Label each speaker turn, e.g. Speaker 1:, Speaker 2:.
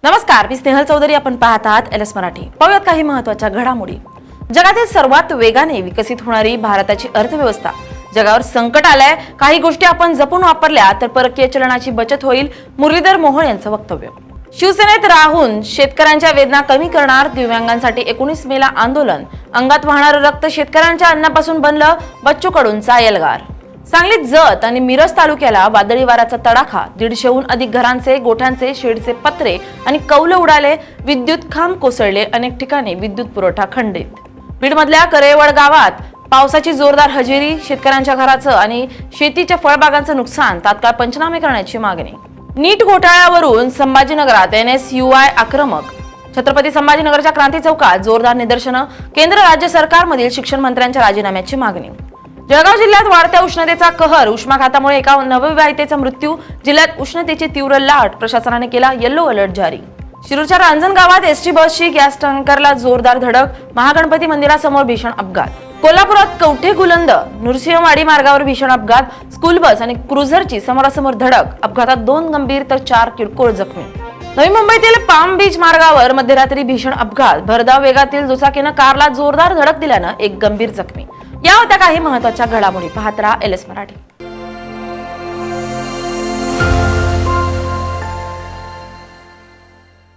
Speaker 1: नमस्कार, मी स्नेहल चौधरी. आपण पाहत आहात एलएस मराठी. पाहूयात काही महत्त्वाच्या घडामोडी. जगातील सर्वात वेगाने विकसित होणारी भारताची अर्थव्यवस्था. जगावर संकट आलंय, काही गोष्टी आपण जपून वापरल्या तर परकीय चलनाची बचत होईल. मुरलीधर मोहोळ यांचं वक्तव्य. शिवसेनेत राहून शेतकऱ्यांच्या वेदना कमी करणार. दिव्यांगांसाठी 19 मेला आंदोलन. अंगात वाहणारं रक्त शेतकऱ्यांच्या अन्नापासून बनलं. बच्चू कडूंचा एल्गार. सांगलीत जत आणि मिरज तालुक्याला वादळी वाऱ्याचा तडाखा. 150हून अधिक घरांचे, गोठ्यांचे, शेडचे पत्रे आणि कौलं उडाले. विद्युत खांब कोसळले. अनेक ठिकाणी विद्युत पुरवठा खंडित. बीडमधल्या करेवड गावात पावसाची जोरदार हजेरी. शेतकऱ्यांच्या घराचं आणि शेतीच्या फळबागांचं नुकसान. तात्काळ पंचनामे करण्याची मागणी. नीट घोटाळ्यावरून संभाजीनगरात NSUI आक्रमक. छत्रपती संभाजीनगरच्या क्रांती चौकात जोरदार निदर्शनं. केंद्र राज्य सरकारमधील शिक्षण मंत्र्यांच्या राजीनाम्याची मागणी. जळगाव जिल्ह्यात वाढत्या उष्णतेचा कहर. उष्माघातामुळे एका नवविवाहितेचा मृत्यू. जिल्ह्यात उष्णतेची तीव्र लाट. प्रशासनाने केला येलो अलर्ट जारी. शिरूरच्या रांजण गावात एसटी बसची गॅस टँकरला जोरदार धडक. महागणपती मंदिरासमोर भीषण अपघात. कोल्हापुरात कवठे गुलंद नृसिंहवाडी मार्गावर भीषण अपघात. स्कूल बस आणि क्रुझरची समोरासमोर धडक. अपघातात 2 गंभीर तर 4 किरकोळ जखमी. नवी मुंबईतील पाम बीच मार्गावर मध्यरात्री भीषण अपघात. भरधाव वेगातील दुचाकीनं कारला जोरदार धडक दिल्यानं 1 गंभीर जखमी. या होत्या काही महत्त्वाच्या घडामोडी. पाहत रहा एलएस मराठी.